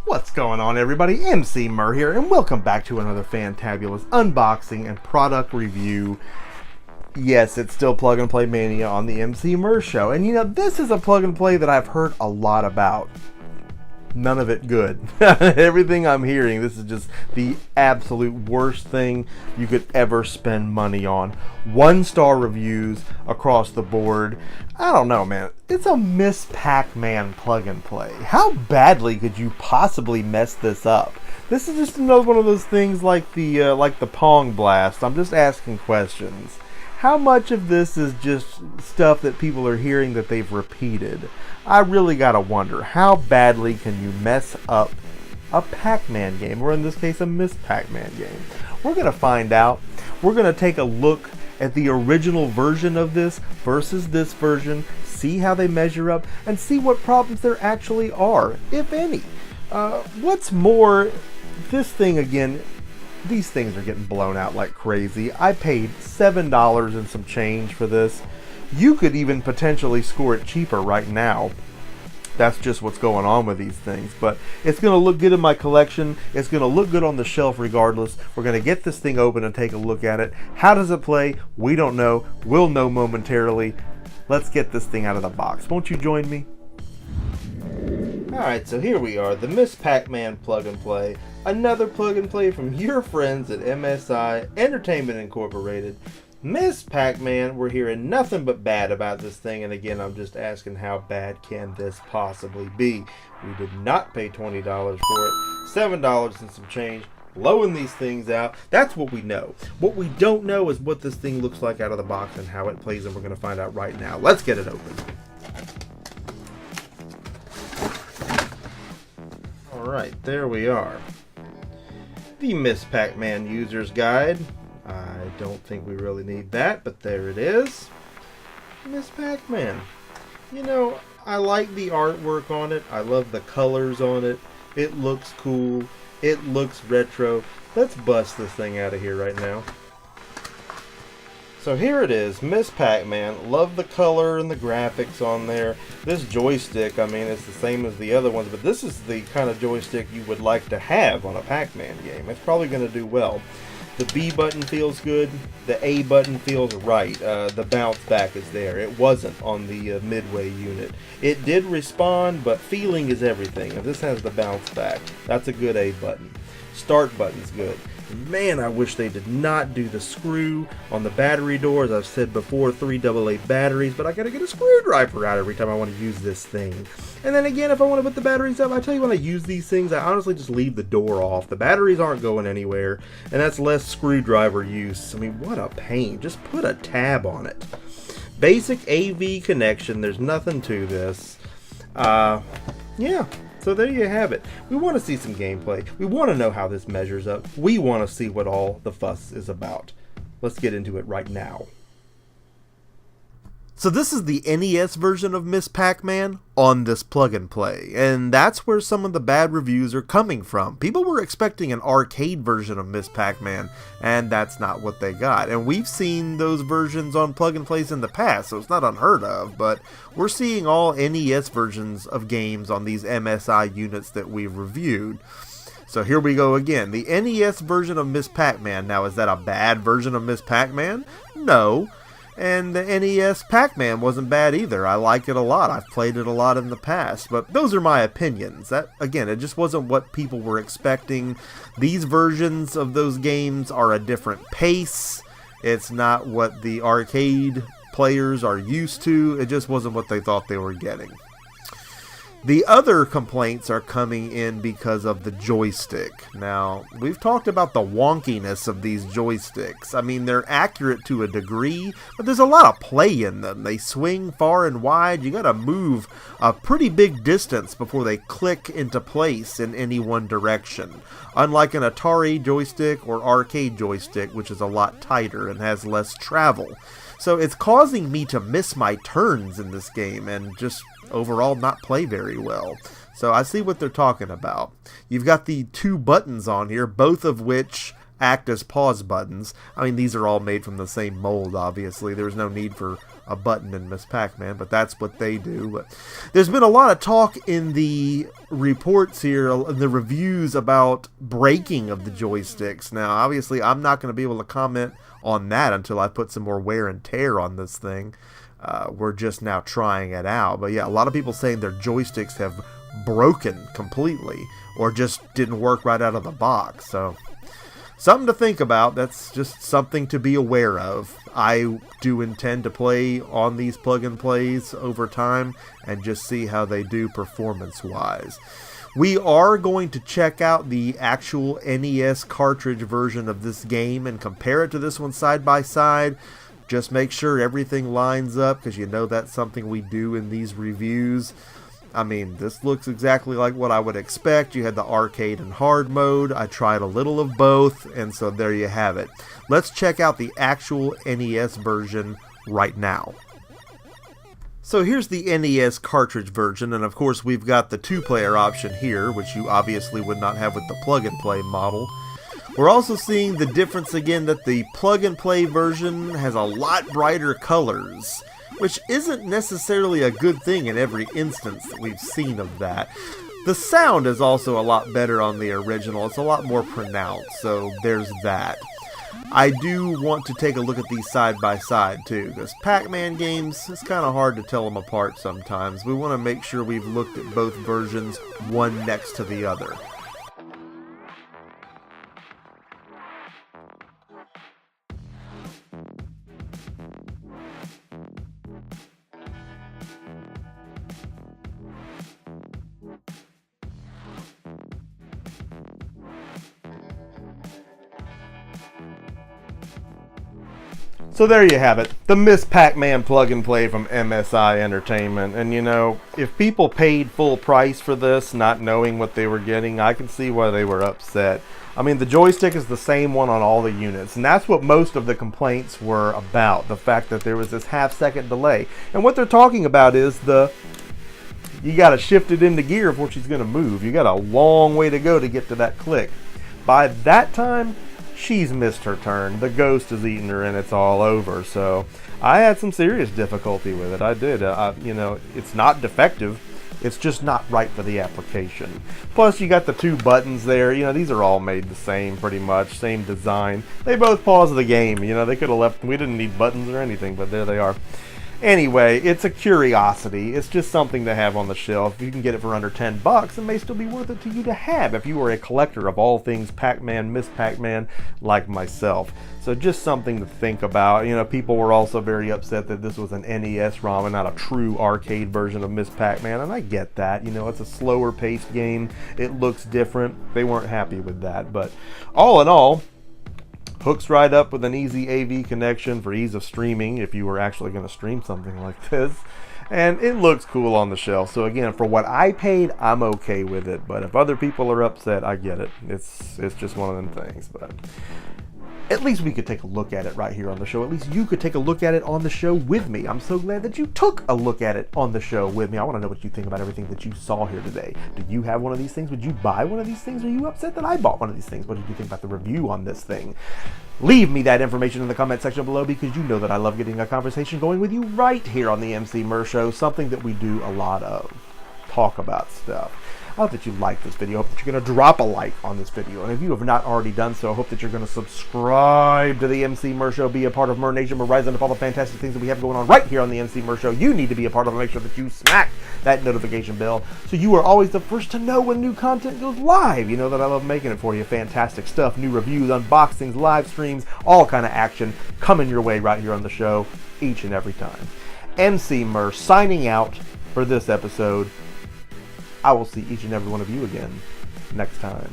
What's going on, everybody? Emceemur here, and welcome back to another fantabulous unboxing and product review. Yes, it's still Plug and Play Mania on the Emceemur show, and you know, this is a plug and play that I've heard a lot about. None of it good. Everything I'm hearing, this is just the absolute worst thing you could ever spend money on. 1-star reviews across the board. I don't know, man. It's a Miss Pac-Man plug and play. How badly could you possibly mess this up? This is just another one of those things like the Pong Blast. I'm just asking questions. How much of this is just stuff that people are hearing that they've repeated? I really gotta wonder, how badly can you mess up a Pac-Man game, or in this case a Miss Pac-Man game? We're gonna find out. We're gonna take a look at the original version of this versus this version, see how they measure up, and see what problems there actually are, if any. What's more, this thing again, these things are getting blown out like crazy. I paid $7 and some change for this. You could even potentially score it cheaper right now. That's just what's going on with these things. But it's going to look good in my collection. It's going to look good on the shelf regardless. We're going to get this thing open and take a look at it. How does it play? We don't know. We'll know momentarily. Let's get this thing out of the box. Won't you join me? Alright, so here we are, the Miss Pac-Man plug and play. Another plug and play from your friends at MSI Entertainment Incorporated. Miss Pac-Man, we're hearing nothing but bad about this thing, and again, I'm just asking, how bad can this possibly be? We did not pay $20 for it, $7 and some change, blowing these things out. That's what we know. What we don't know is what this thing looks like out of the box and how it plays, and we're going to find out right now. Let's get it open. Alright, there we are. The Miss Pac-Man User's Guide. I don't think we really need that, but there it is. Miss Pac-Man. You know, I like the artwork on it. I love the colors on it. It looks cool. It looks retro. Let's bust this thing out of here right now. So here it is, Miss Pac-Man. Love the color and the graphics on there. This joystick, I mean, it's the same as the other ones, but this is the kind of joystick you would like to have on a Pac-Man game. It's probably going to do well. The B button feels good. The A button feels right. The bounce back is there. It wasn't on the Midway unit. It did respond, but feeling is everything. If this has the bounce back, that's a good A button. Start button's good. Man, I wish they did not do the screw on the battery doors. I've said before, 3 AA batteries, but I gotta get a screwdriver out every time I want to use this thing. And then again, if I want to put the batteries up, I tell you, when I use these things, I honestly just leave the door off. The batteries aren't going anywhere, and that's less screwdriver use. I mean, what a pain. Just put a tab on it. Basic AV connection. There's nothing to this. Yeah. So there you have it. We want to see some gameplay. We want to know how this measures up. We want to see what all the fuss is about. Let's get into it right now. So this is the NES version of Miss Pac-Man on this plug and play, and that's where some of the bad reviews are coming from. People were expecting an arcade version of Miss Pac-Man, and that's not what they got. And we've seen those versions on plug and plays in the past, so it's not unheard of, but we're seeing all NES versions of games on these MSI units that we've reviewed. So here we go again. The NES version of Miss Pac-Man. Now, is that a bad version of Miss Pac-Man? No. And the NES Pac-Man wasn't bad either. I like it a lot. I've played it a lot in the past. But those are my opinions. That, again, it just wasn't what people were expecting. These versions of those games are a different pace. It's not what the arcade players are used to. It just wasn't what they thought they were getting. The other complaints are coming in because of the joystick. Now, we've talked about the wonkiness of these joysticks. I mean, they're accurate to a degree, but there's a lot of play in them. They swing far and wide. You gotta move a pretty big distance before they click into place in any one direction. Unlike an Atari joystick or arcade joystick, which is a lot tighter and has less travel. So it's causing me to miss my turns in this game and just overall not play very well. So I see what they're talking about. You've got the 2 buttons on here, both of which act as pause buttons. I mean, these are all made from the same mold, obviously. There's no need for a button in Miss Pac-Man, but that's what they do. But there's been a lot of talk in the reports here, in the reviews, about breaking of the joysticks. Now, obviously, I'm not going to be able to comment on that until I put some more wear and tear on this thing. We're just now trying it out. But yeah, a lot of people saying their joysticks have broken completely or just didn't work right out of the box. So something to think about. That's just something to be aware of. I do intend to play on these plug and plays over time and just see how they do performance wise. We are going to check out the actual NES cartridge version of this game and compare it to this one side by side. Just make sure everything lines up, because you know that's something we do in these reviews. I mean, this looks exactly like what I would expect. You had the arcade and hard mode. I tried a little of both, and so there you have it. Let's check out the actual NES version right now. So here's the NES cartridge version, and of course we've got the 2-player option here, which you obviously would not have with the plug-and-play model. We're also seeing the difference again that the plug-and-play version has a lot brighter colors, which isn't necessarily a good thing in every instance that we've seen of that. The sound is also a lot better on the original. It's a lot more pronounced, so there's that. I do want to take a look at these side by side too, because Pac-Man games, it's kind of hard to tell them apart sometimes. We want to make sure we've looked at both versions, one next to the other. So there you have it, the Miss Pac-Man plug and play from MSI Entertainment. And you know, if people paid full price for this, not knowing what they were getting, I can see why they were upset. I mean, the joystick is the same one on all the units, and that's what most of the complaints were about, the fact that there was this half-second delay. And what they're talking about is you got to shift it into gear before she's going to move. You got a long way to go to get to that click. By that time, she's missed her turn. The ghost has eaten her and it's all over. So I had some serious difficulty with it. I did. You know, it's not defective. It's just not right for the application. Plus, you got the 2 buttons there. You know, these are all made the same, pretty much. Same design. They both pause the game. You know, they could have left. We didn't need buttons or anything, but there they are. Anyway, it's a curiosity. It's just something to have on the shelf. If you can get it for under $10, it may still be worth it to you to have if you are a collector of all things Pac-Man, Miss Pac-Man, like myself. So just something to think about. You know, people were also very upset that this was an NES ROM and not a true arcade version of Miss Pac-Man, and I get that. You know, it's a slower paced game. It looks different. They weren't happy with that, but all in all, hooks right up with an easy AV connection for ease of streaming if you were actually going to stream something like this. And it looks cool on the shelf. So again, for what I paid, I'm okay with it. But if other people are upset, I get it. It's just one of them things. But at least we could take a look at it right here on the show. At least you could take a look at it on the show with me. I'm so glad that you took a look at it on the show with me. I want to know what you think about everything that you saw here today. Do you have one of these things? Would you buy one of these things? Are you upset that I bought one of these things? What did you think about the review on this thing? Leave me that information in the comment section below, because you know that I love getting a conversation going with you right here on the Emceemur Show, something that we do a lot of. Talk about stuff. I hope that you like this video. I hope that you're going to drop a like on this video. And if you have not already done so, I hope that you're going to subscribe to the Emceemur Show, be a part of Mer Nation, Verizon, and all the fantastic things that we have going on right here on the Emceemur Show. You need to be a part of it. Make sure that you smack that notification bell so you are always the first to know when new content goes live. You know that I love making it for you. Fantastic stuff. New reviews, unboxings, live streams, all kind of action coming your way right here on the show each and every time. Emceemur signing out for this episode. I will see each and every one of you again next time.